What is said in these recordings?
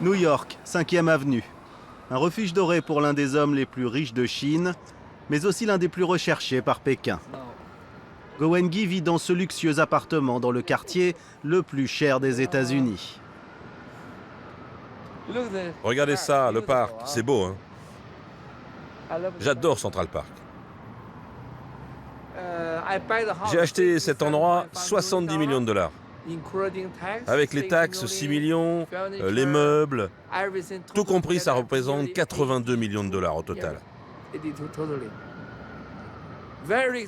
New York, 5e avenue. Un refuge doré pour l'un des hommes les plus riches de Chine, mais aussi l'un des plus recherchés par Pékin. Go Wengi vit dans ce luxueux appartement dans le quartier le plus cher des États-Unis. Regardez ça, le parc, c'est beau, hein? J'adore Central Park. J'ai acheté cet endroit 70 millions de dollars. Avec les taxes, 6 millions, les meubles, tout compris, ça représente 82 millions de dollars au total.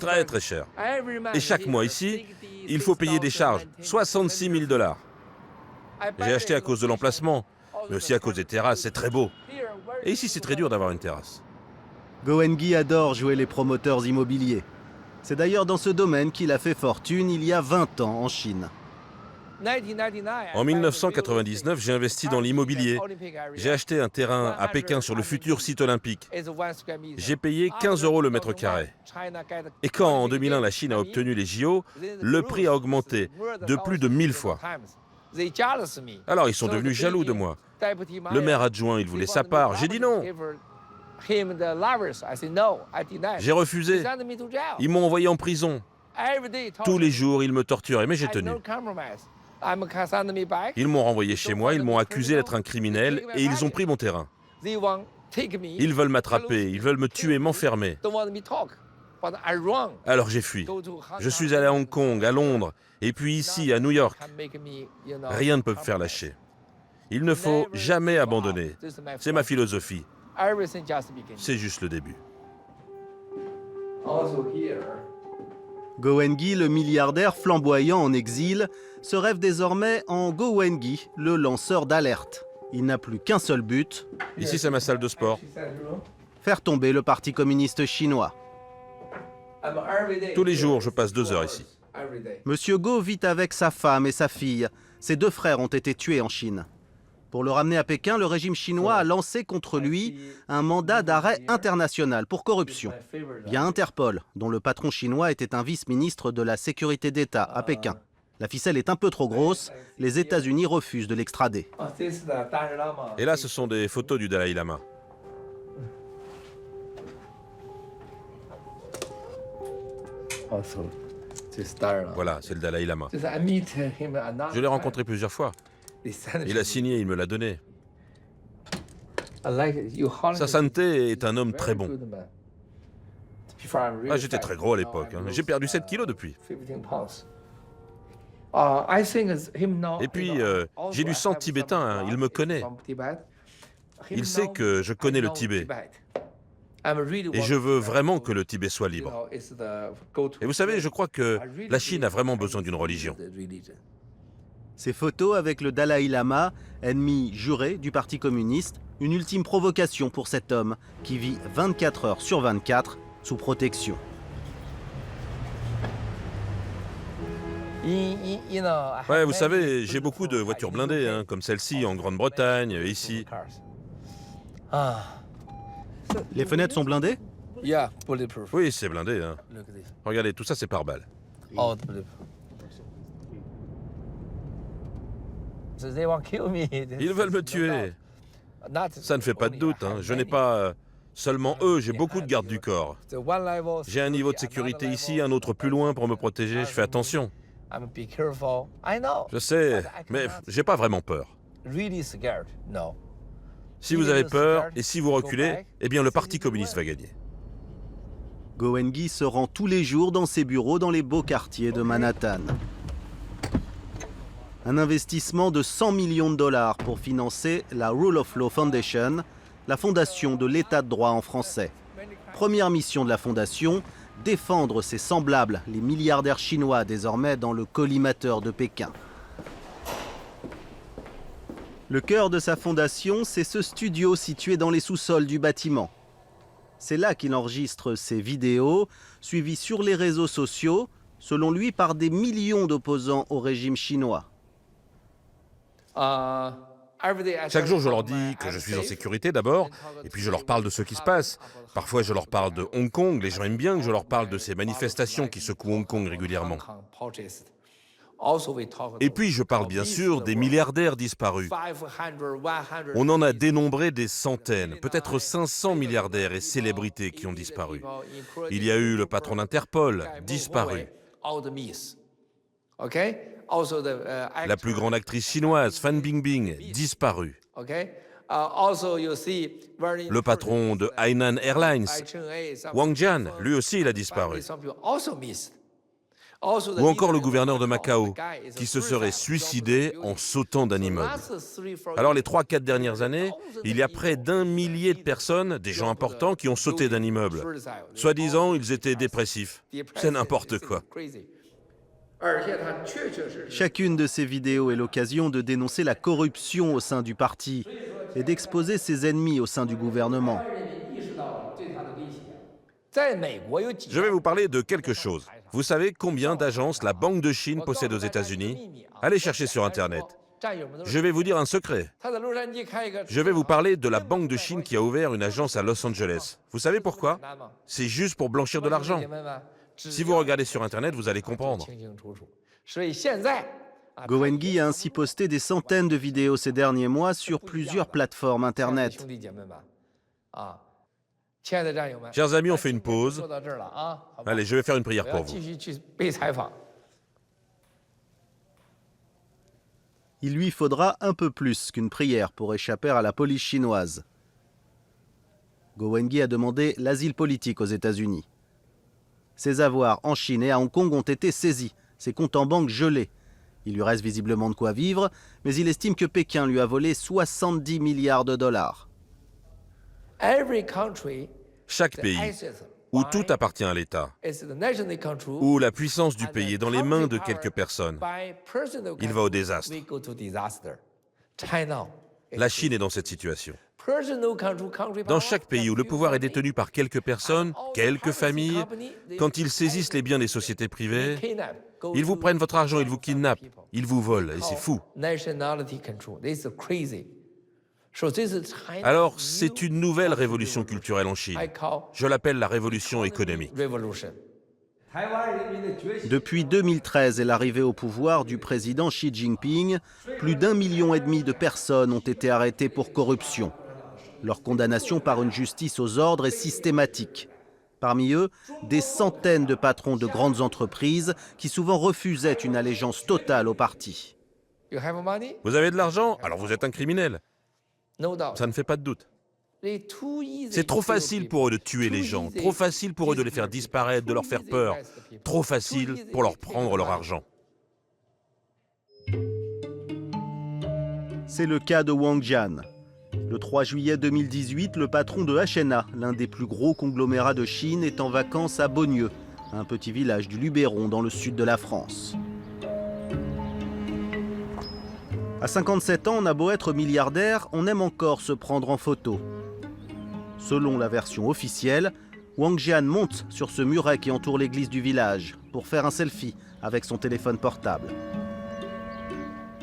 Très très cher. Et chaque mois ici, il faut payer des charges, 66 000 dollars. J'ai acheté à cause de l'emplacement, mais aussi à cause des terrasses, c'est très beau. Et ici, c'est très dur d'avoir une terrasse. Go Wengi adore jouer les promoteurs immobiliers. C'est d'ailleurs dans ce domaine qu'il a fait fortune il y a 20 ans en Chine. En 1999, j'ai investi dans l'immobilier. J'ai acheté un terrain à Pékin sur le futur site olympique. J'ai payé 15 € le mètre carré. Et quand en 2001 la Chine a obtenu les JO, le prix a augmenté de plus de 1000 fois. Alors ils sont devenus jaloux de moi. Le maire adjoint, il voulait sa part. J'ai dit non. J'ai refusé. Ils m'ont envoyé en prison. Tous les jours, ils me torturaient, mais j'ai tenu. Ils m'ont renvoyé chez moi, ils m'ont accusé d'être un criminel et ils ont pris mon terrain. Ils veulent m'attraper, ils veulent me tuer, m'enfermer. Alors j'ai fui. Je suis allé à Hong Kong, à Londres, et puis ici, à New York. Rien ne peut me faire lâcher. Il ne faut jamais abandonner. C'est ma philosophie. C'est juste le début. Go Wengi, le milliardaire flamboyant en exil, se rêve désormais en Go Wengi, le lanceur d'alerte. Il n'a plus qu'un seul but. Ici, c'est ma salle de sport. Faire tomber le Parti communiste chinois. Tous les jours, je passe 2 heures ici. Monsieur Go vit avec sa femme et sa fille. Ses 2 frères ont été tués en Chine. Pour le ramener à Pékin, le régime chinois a lancé contre lui un mandat d'arrêt international pour corruption via Interpol, dont le patron chinois était un vice-ministre de la sécurité d'État à Pékin. La ficelle est un peu trop grosse, les États-Unis refusent de l'extrader. Et là, ce sont des photos du Dalai Lama. Voilà, c'est le Dalai Lama. Je l'ai rencontré plusieurs fois. Il a signé, il me l'a donné. Sa sainteté est un homme très bon. Ah, j'étais très gros à l'époque. Hein. J'ai perdu 7 kilos depuis. Et puis, j'ai du sang tibétain, hein. Il me connaît. Il sait que je connais le Tibet. Et je veux vraiment que le Tibet soit libre. Et vous savez, je crois que la Chine a vraiment besoin d'une religion. Ces photos avec le Dalai Lama, ennemi juré du Parti communiste, une ultime provocation pour cet homme qui vit 24 heures sur 24 sous protection. Ouais, vous savez, j'ai beaucoup de voitures blindées, hein, comme celle-ci en Grande-Bretagne, ici. Les fenêtres sont blindées? Oui, c'est blindé. Hein. Regardez, tout ça, c'est par balle. Ils veulent me tuer. Ça ne fait pas de doute. Hein. Je n'ai pas seulement eux, j'ai beaucoup de gardes du corps. J'ai un niveau de sécurité ici, un autre plus loin pour me protéger. Je fais attention. Je sais, mais j'ai pas vraiment peur. Si vous avez peur et si vous reculez, eh bien le Parti communiste va gagner. Go Wengi se rend tous les jours dans ses bureaux dans les beaux quartiers de Manhattan. Un investissement de 100 millions de dollars pour financer la Rule of Law Foundation, la fondation de l'état de droit en français. Première mission de la fondation, défendre ses semblables, les milliardaires chinois désormais dans le collimateur de Pékin. Le cœur de sa fondation, c'est ce studio situé dans les sous-sols du bâtiment. C'est là qu'il enregistre ses vidéos, suivies sur les réseaux sociaux, selon lui par des millions d'opposants au régime chinois. Chaque jour, je leur dis que je suis en sécurité d'abord, et puis je leur parle de ce qui se passe. Parfois, je leur parle de Hong Kong. Les gens aiment bien que je leur parle de ces manifestations qui secouent Hong Kong régulièrement. Et puis je parle bien sûr des milliardaires disparus. On en a dénombré des centaines, peut-être 500 milliardaires et célébrités qui ont disparu. Il y a eu le patron d'Interpol, disparu. La plus grande actrice chinoise, Fan Bingbing, disparue. Le patron de Hainan Airlines, Wang Jian, lui aussi il a disparu. Ou encore le gouverneur de Macao, qui se serait suicidé en sautant d'un immeuble. Alors les 3-4 dernières années, il y a près d'1 millier de personnes, des gens importants, qui ont sauté d'un immeuble. Soi-disant, ils étaient dépressifs. C'est n'importe quoi. Chacune de ces vidéos est l'occasion de dénoncer la corruption au sein du parti et d'exposer ses ennemis au sein du gouvernement. Je vais vous parler de quelque chose. Vous savez combien d'agences la Banque de Chine possède aux États-Unis? Allez chercher sur Internet. Je vais vous dire un secret. Je vais vous parler de la Banque de Chine qui a ouvert une agence à Los Angeles. Vous savez pourquoi? C'est juste pour blanchir de l'argent. Si vous regardez sur Internet, vous allez comprendre. Go Wengi a ainsi posté des centaines de vidéos ces derniers mois sur plusieurs plateformes Internet. Chers amis, on fait une pause. Allez, je vais faire une prière pour vous. Il lui faudra un peu plus qu'une prière pour échapper à la police chinoise. Go Wengi a demandé l'asile politique aux États-Unis. Ses avoirs en Chine et à Hong Kong ont été saisis, ses comptes en banque gelés. Il lui reste visiblement de quoi vivre, mais il estime que Pékin lui a volé 70 milliards de dollars. Chaque pays, où tout appartient à l'État, où la puissance du pays est dans les mains de quelques personnes, il va au désastre. La Chine est dans cette situation. Dans chaque pays où le pouvoir est détenu par quelques personnes, quelques familles, quand ils saisissent les biens des sociétés privées, ils vous prennent votre argent, ils vous kidnappent, ils vous volent, et c'est fou. Alors, c'est une nouvelle révolution culturelle en Chine. Je l'appelle la révolution économique. Depuis 2013 et l'arrivée au pouvoir du président Xi Jinping, plus d'1,5 million de personnes ont été arrêtées pour corruption. Leur condamnation par une justice aux ordres est systématique. Parmi eux, des centaines de patrons de grandes entreprises qui souvent refusaient une allégeance totale au parti. Vous avez de l'argent? Alors vous êtes un criminel. Ça ne fait pas de doute. C'est trop facile pour eux de tuer les gens, trop facile pour eux de les faire disparaître, de leur faire peur, trop facile pour leur prendre leur argent. C'est le cas de Wang Jian. Le 3 juillet 2018, le patron de HNA, l'un des plus gros conglomérats de Chine, est en vacances à Beaunieu, un petit village du Luberon dans le sud de la France. À 57 ans, on a beau être milliardaire, on aime encore se prendre en photo. Selon la version officielle, Wang Jian monte sur ce muret qui entoure l'église du village pour faire un selfie avec son téléphone portable.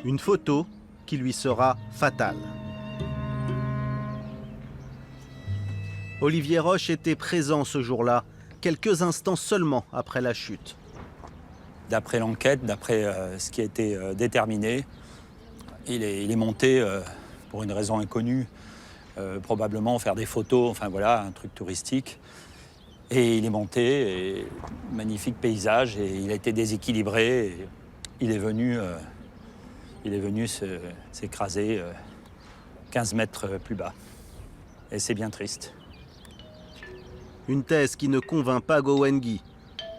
Une photo qui lui sera fatale. Olivier Roche était présent ce jour-là, quelques instants seulement après la chute. D'après l'enquête, d'après ce qui a été déterminé, il est monté pour une raison inconnue, probablement faire des photos, enfin voilà, un truc touristique. Et il est monté, et magnifique paysage, et il a été déséquilibré. Et il est venu s'écraser 15 mètres plus bas. Et c'est bien triste. Une thèse qui ne convainc pas Go Wengi.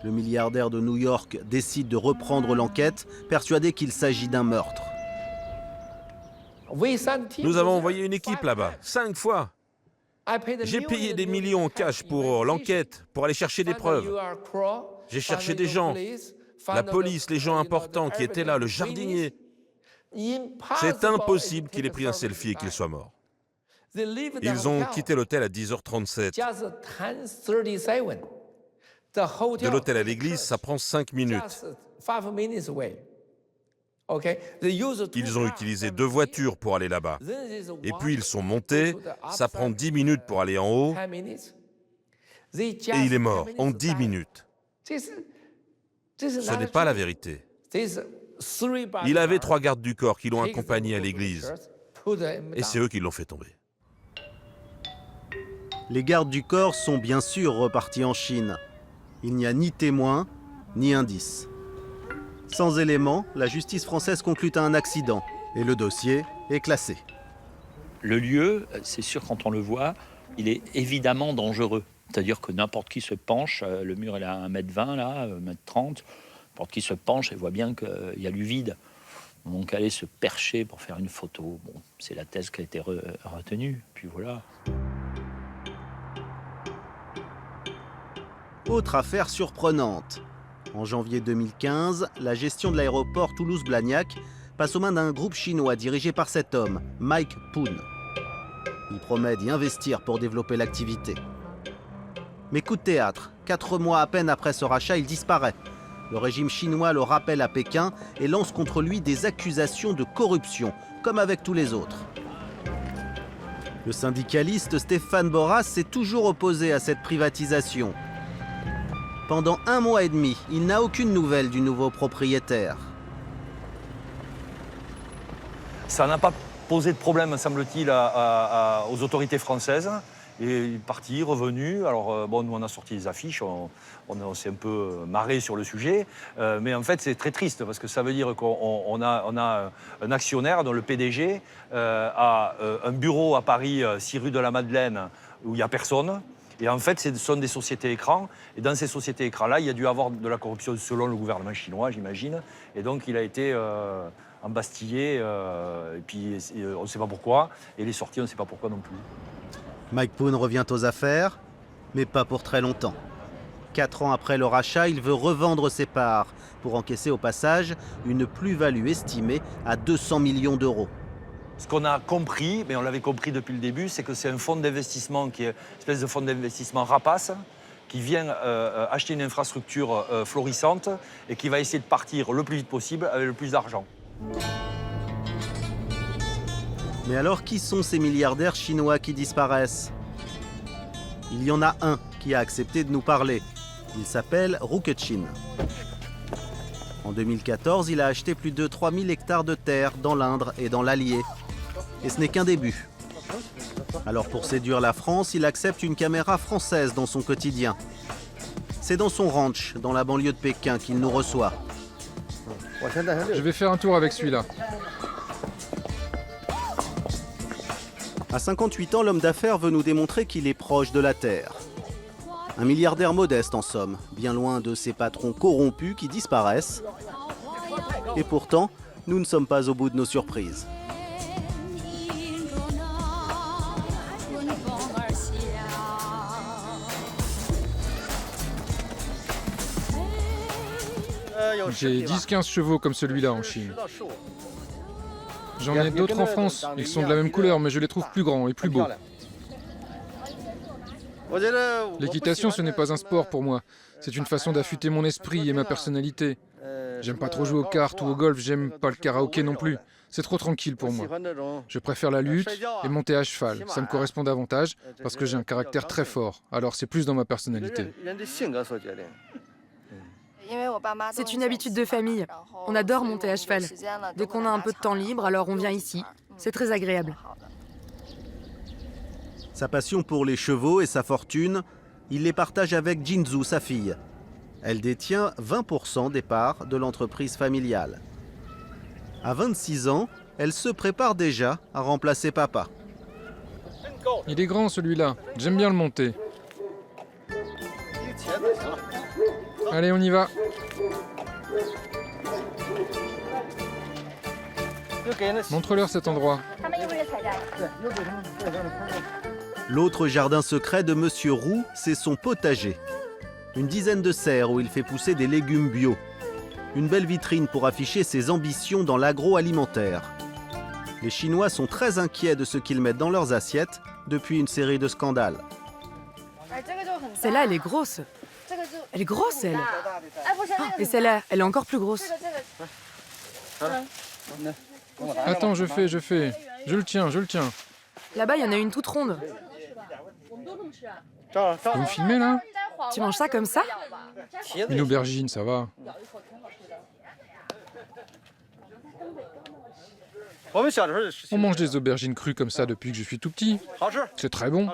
Le milliardaire de New York décide de reprendre l'enquête, persuadé qu'il s'agit d'un meurtre. Nous avons envoyé une équipe là-bas, 5 fois. J'ai payé des millions en cash pour l'enquête, pour aller chercher des preuves. J'ai cherché des gens, la police, les gens importants qui étaient là, le jardinier. C'est impossible qu'il ait pris un selfie et qu'il soit mort. Ils ont quitté l'hôtel à 10h37. De l'hôtel à l'église, ça prend 5 minutes. Ils ont utilisé 2 voitures pour aller là-bas. Et puis ils sont montés, ça prend 10 minutes pour aller en haut. Et il est mort en 10 minutes. Ce n'est pas la vérité. Il avait 3 gardes du corps qui l'ont accompagné à l'église. Et c'est eux qui l'ont fait tomber. Les gardes du corps sont bien sûr repartis en Chine. Il n'y a ni témoin, ni indice. Sans éléments, la justice française conclut à un accident et le dossier est classé. Le lieu, c'est sûr, quand on le voit, il est évidemment dangereux. C'est-à-dire que n'importe qui se penche, le mur est à 1,20 m, là, 1,30 m, n'importe qui se penche et voit bien qu'il y a du vide. Donc aller se percher pour faire une photo, bon, c'est la thèse qui a été retenue, puis voilà. Autre affaire surprenante. En janvier 2015, la gestion de l'aéroport Toulouse-Blagnac passe aux mains d'un groupe chinois dirigé par cet homme, Mike Poon. Il promet d'y investir pour développer l'activité. Mais coup de théâtre, 4 mois à peine après ce rachat, il disparaît. Le régime chinois le rappelle à Pékin et lance contre lui des accusations de corruption, comme avec tous les autres. Le syndicaliste Stéphane Borras s'est toujours opposé à cette privatisation. Pendant 1 mois et demi, il n'a aucune nouvelle du nouveau propriétaire. Ça n'a pas posé de problème, semble-t-il, aux autorités françaises. Il est parti, revenu. Alors, bon, nous, on a sorti les affiches, on s'est un peu marré sur le sujet. Mais en fait, c'est très triste, parce que ça veut dire qu'on a un actionnaire, dont le PDG, a un bureau à Paris, 6 rue de la Madeleine, où il n'y a personne. Et en fait, ce sont des sociétés écrans. Et dans ces sociétés écrans-là, il y a dû avoir de la corruption selon le gouvernement chinois, j'imagine. Et donc, il a été embastillé, et puis on ne sait pas pourquoi. Et il est sorti, on ne sait pas pourquoi non plus. Mike Poon revient aux affaires, mais pas pour très longtemps. 4 ans après le rachat, il veut revendre ses parts pour encaisser au passage une plus-value estimée à 200 millions d'euros. Ce qu'on a compris, mais on l'avait compris depuis le début, c'est que c'est un fonds d'investissement qui est une espèce de fonds d'investissement rapace, qui vient acheter une infrastructure florissante et qui va essayer de partir le plus vite possible avec le plus d'argent. Mais alors, qui sont ces milliardaires chinois qui disparaissent? Il y en a un qui a accepté de nous parler. Il s'appelle Ru Kexin. En 2014, il a acheté plus de 3000 hectares de terre dans l'Indre et dans l'Allier. Et ce n'est qu'un début. Alors pour séduire la France, il accepte une caméra française dans son quotidien. C'est dans son ranch, dans la banlieue de Pékin, qu'il nous reçoit. Je vais faire un tour avec celui-là. À 58 ans, l'homme d'affaires veut nous démontrer qu'il est proche de la terre. Un milliardaire modeste en somme, bien loin de ces patrons corrompus qui disparaissent. Et pourtant, nous ne sommes pas au bout de nos surprises. J'ai 10-15 chevaux comme celui-là en Chine. J'en ai d'autres en France, ils sont de la même couleur, mais je les trouve plus grands et plus beaux. L'équitation, ce n'est pas un sport pour moi. C'est une façon d'affûter mon esprit et ma personnalité. J'aime pas trop jouer aux cartes ou au golf, j'aime pas le karaoké non plus. C'est trop tranquille pour moi. Je préfère la lutte et monter à cheval. Ça me correspond davantage parce que j'ai un caractère très fort. Alors c'est plus dans ma personnalité. C'est une habitude de famille. On adore monter à cheval. Dès qu'on a un peu de temps libre, alors on vient ici. C'est très agréable. Sa passion pour les chevaux et sa fortune, il les partage avec Jinzhou, sa fille. Elle détient 20% des parts de l'entreprise familiale. À 26 ans, elle se prépare déjà à remplacer papa. Il est grand celui-là, j'aime bien le monter. Allez, on y va. Montre-leur cet endroit. L'autre jardin secret de Monsieur Roux, c'est son potager. Une dizaine de serres où il fait pousser des légumes bio. Une belle vitrine pour afficher ses ambitions dans l'agroalimentaire. Les Chinois sont très inquiets de ce qu'ils mettent dans leurs assiettes depuis une série de scandales. Celle-là, elle est grosse. Elle est grosse, elle. Et celle-là, elle est encore plus grosse. Attends, je fais. Je le tiens. Là-bas, il y en a une toute ronde. Vous me filmez là? Tu manges ça comme ça? Une aubergine, ça va. On mange des aubergines crues comme ça depuis que je suis tout petit. C'est très bon.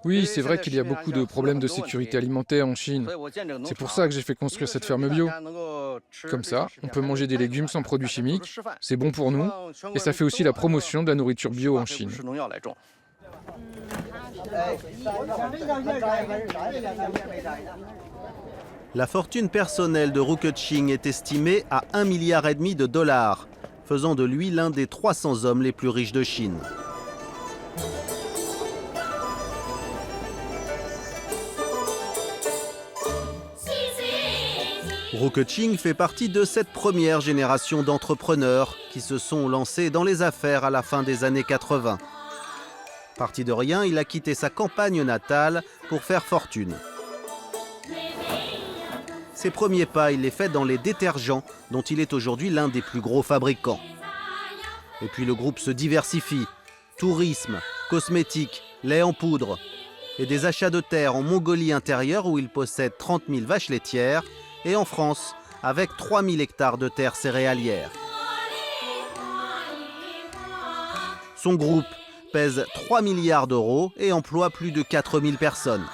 Oui, c'est vrai qu'il y a beaucoup de problèmes de sécurité alimentaire en Chine. C'est pour ça que j'ai fait construire cette ferme bio. Comme ça, on peut manger des légumes sans produits chimiques, c'est bon pour nous, et ça fait aussi la promotion de la nourriture bio en Chine. La fortune personnelle de Ru Keqing est estimée à 1,5 milliard de dollars, faisant de lui l'un des 300 hommes les plus riches de Chine. Ru Keqing fait partie de cette première génération d'entrepreneurs qui se sont lancés dans les affaires à la fin des années 80. Parti de rien, il a quitté sa campagne natale pour faire fortune. Ses premiers pas, il les fait dans les détergents, dont il est aujourd'hui l'un des plus gros fabricants. Et puis le groupe se diversifie. Tourisme, cosmétiques, lait en poudre. Et des achats de terre en Mongolie intérieure où il possède 30 000 vaches laitières. Et en France, avec 3 000 hectares de terres céréalières. Son groupe pèse 3 milliards d'euros et emploie plus de 4 000 personnes.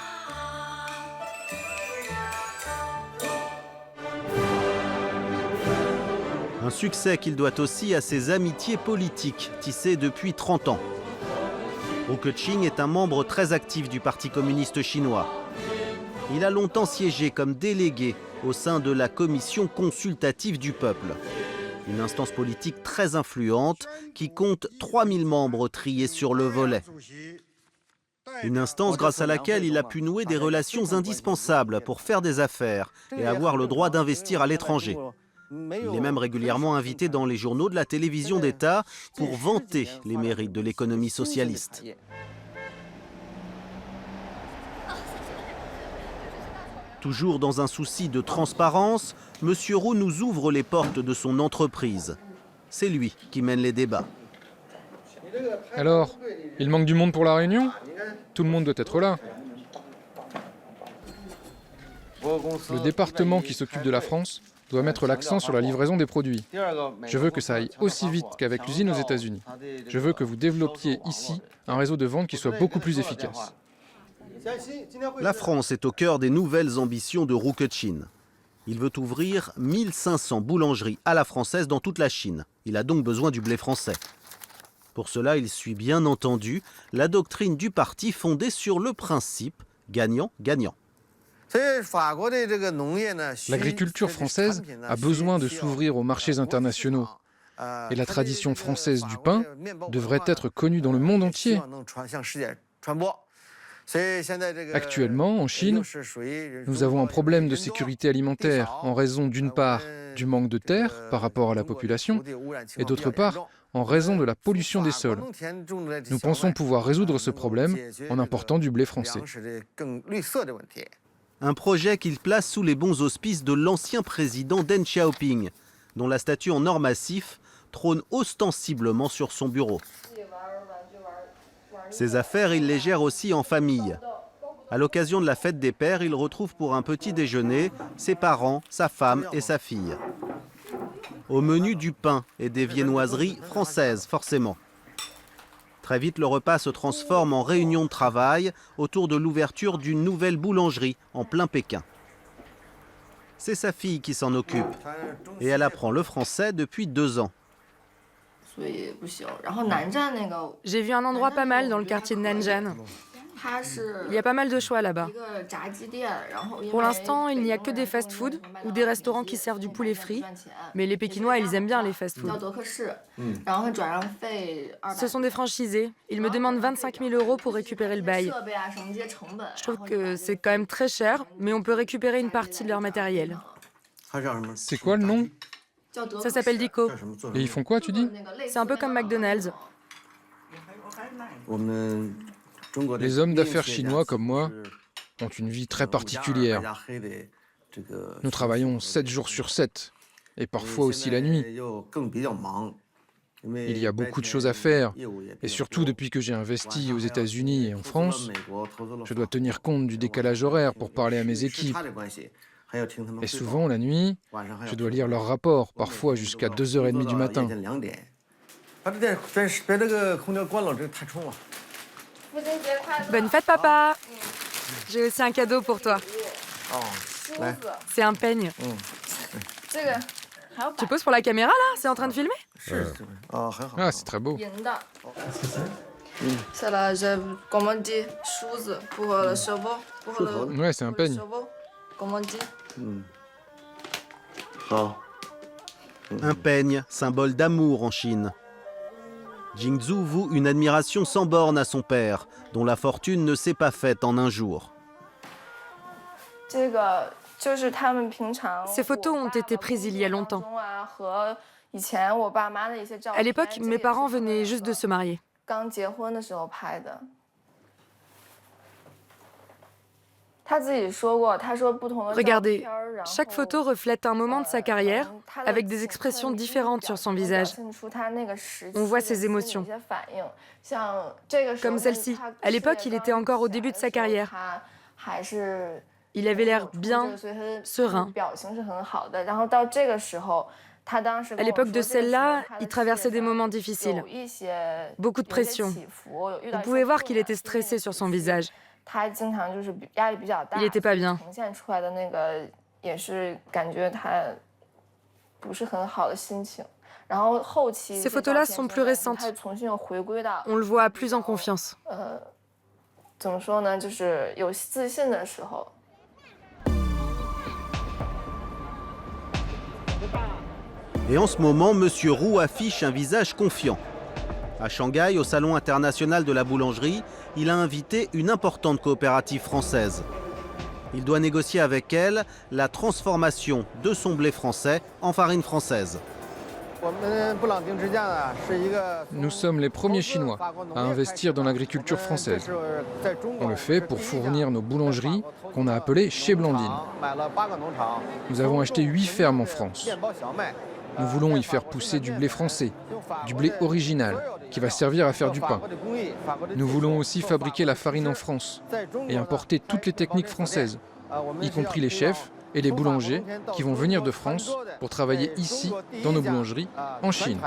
Un succès qu'il doit aussi à ses amitiés politiques, tissées depuis 30 ans. Ru Keqing est un membre très actif du Parti communiste chinois. Il a longtemps siégé comme délégué au sein de la Commission consultative du peuple. Une instance politique très influente qui compte 3000 membres triés sur le volet. Une instance grâce à laquelle il a pu nouer des relations indispensables pour faire des affaires et avoir le droit d'investir à l'étranger. Il est même régulièrement invité dans les journaux de la télévision d'État pour vanter les mérites de l'économie socialiste. Toujours dans un souci de transparence, M. Ru nous ouvre les portes de son entreprise. C'est lui qui mène les débats. Alors, il manque du monde pour la réunion? Tout le monde doit être là. Le département qui s'occupe de la France doit mettre l'accent sur la livraison des produits. Je veux que ça aille aussi vite qu'avec l'usine aux États-Unis. Je veux que vous développiez ici un réseau de vente qui soit beaucoup plus efficace. La France est au cœur des nouvelles ambitions de Ru Keqing. Il veut ouvrir 1500 boulangeries à la française dans toute la Chine. Il a donc besoin du blé français. Pour cela, il suit bien entendu la doctrine du parti fondée sur le principe gagnant-gagnant. L'agriculture française a besoin de s'ouvrir aux marchés internationaux. Et la tradition française du pain devrait être connue dans le monde entier. Actuellement, en Chine, nous avons un problème de sécurité alimentaire en raison d'une part du manque de terre par rapport à la population et d'autre part en raison de la pollution des sols. Nous pensons pouvoir résoudre ce problème en important du blé français. Un projet qu'il place sous les bons auspices de l'ancien président Deng Xiaoping, dont la statue en or massif trône ostensiblement sur son bureau. Ses affaires, il les gère aussi en famille. À l'occasion de la fête des pères, il retrouve pour un petit déjeuner ses parents, sa femme et sa fille. Au menu du pain et des viennoiseries françaises, forcément. Très vite, le repas se transforme en réunion de travail autour de l'ouverture d'une nouvelle boulangerie en plein Pékin. C'est sa fille qui s'en occupe et elle apprend le français depuis 2 ans. J'ai vu un endroit pas mal dans le quartier de Nanjan. Il y a pas mal de choix là-bas. Pour l'instant, il n'y a que des fast-food ou des restaurants qui servent du poulet frit. Mais les Pékinois, ils aiment bien les fast-food. Ce sont des franchisés. Ils me demandent 25 000 € pour récupérer le bail. Je trouve que c'est quand même très cher, mais on peut récupérer une partie de leur matériel. C'est quoi le nom? Ça s'appelle Dico. Et ils font quoi, tu dis? C'est un peu comme McDonald's. Les hommes d'affaires chinois comme moi ont une vie très particulière. Nous travaillons 7 jours sur 7, et parfois aussi la nuit. Il y a beaucoup de choses à faire, et surtout depuis que j'ai investi aux États-Unis et en France, je dois tenir compte du décalage horaire pour parler à mes équipes. Et souvent, la nuit, je dois lire leurs rapports, parfois jusqu'à 2h30 du matin. Bonne fête, papa! J'ai aussi un cadeau pour toi. C'est un peigne. Tu poses pour la caméra, là? C'est en train de filmer? Ah, c'est très beau. C'est la, comment on dit, chose pour le cerveau. Ouais, c'est un peigne. Comment on dit? Un peigne, symbole d'amour en Chine. Jingzhu voue une admiration sans borne à son père, dont la fortune ne s'est pas faite en un jour. Ces photos ont été prises il y a longtemps. À l'époque, mes parents venaient juste de se marier. Regardez, chaque photo reflète un moment de sa carrière avec des expressions différentes sur son visage. On voit ses émotions. Comme celle-ci. À l'époque, il était encore au début de sa carrière. Il avait l'air bien, serein. À l'époque de celle-là, il traversait des moments difficiles. Beaucoup de pression. Vous pouvez voir qu'il était stressé sur son visage. Il n'était pas bien. Ces photos-là sont plus récentes. On le voit plus en confiance. Et en ce moment, Monsieur Roux affiche un visage confiant. À Shanghai, au Salon international de la boulangerie, il a invité une importante coopérative française. Il doit négocier avec elle la transformation de son blé français en farine française. Nous sommes les premiers Chinois à investir dans l'agriculture française. On le fait pour fournir nos boulangeries qu'on a appelées chez Blandine. Nous avons acheté 8 fermes en France. Nous voulons y faire pousser du blé français, du blé original, qui va servir à faire du pain. Nous voulons aussi fabriquer la farine en France et importer toutes les techniques françaises, y compris les chefs et les boulangers qui vont venir de France pour travailler ici, dans nos boulangeries, en Chine.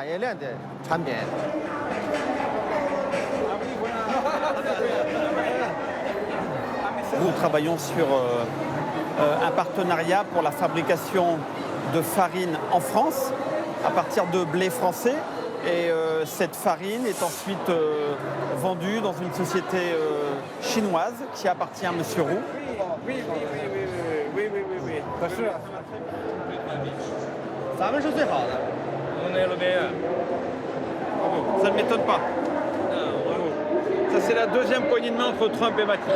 Nous travaillons sur un partenariat pour la fabrication de farine en France à partir de blé français. Et cette farine est ensuite vendue dans une société chinoise qui appartient à M. Roux. Oui. Ça ne m'étonne pas. Ça, c'est la deuxième poignée de main entre Trump et Macron.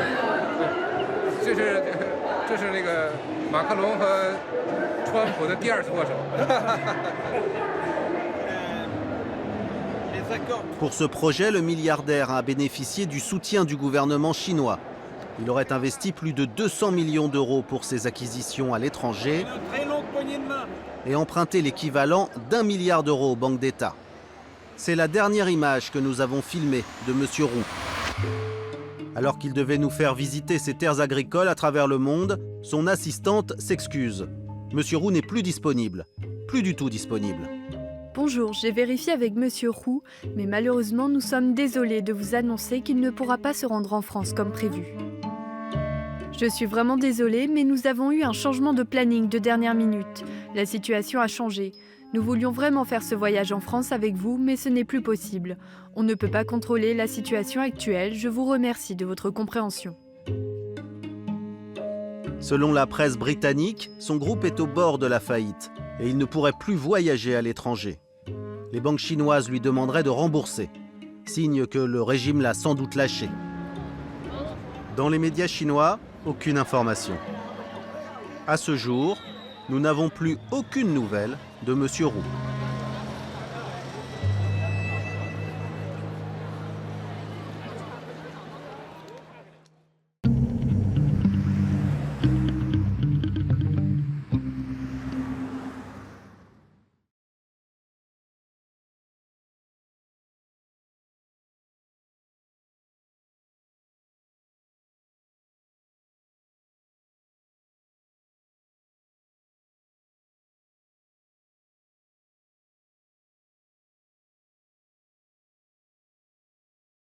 Pour ce projet, le milliardaire a bénéficié du soutien du gouvernement chinois. Il aurait investi plus de 200 millions d'euros pour ses acquisitions à l'étranger et emprunté l'équivalent d'1 milliard d'euros aux banques d'État. C'est la dernière image que nous avons filmée de M. Roux. Alors qu'il devait nous faire visiter ses terres agricoles à travers le monde, son assistante s'excuse. M. Roux n'est plus disponible. Plus du tout disponible. Bonjour, j'ai vérifié avec Monsieur Roux, mais malheureusement nous sommes désolés de vous annoncer qu'il ne pourra pas se rendre en France comme prévu. Je suis vraiment désolée, mais nous avons eu un changement de planning de dernière minute. La situation a changé. Nous voulions vraiment faire ce voyage en France avec vous, mais ce n'est plus possible. On ne peut pas contrôler la situation actuelle. Je vous remercie de votre compréhension. Selon la presse britannique, son groupe est au bord de la faillite et il ne pourrait plus voyager à l'étranger. Les banques chinoises lui demanderaient de rembourser, signe que le régime l'a sans doute lâché. Dans les médias chinois, aucune information. À ce jour, nous n'avons plus aucune nouvelle de M. Roux.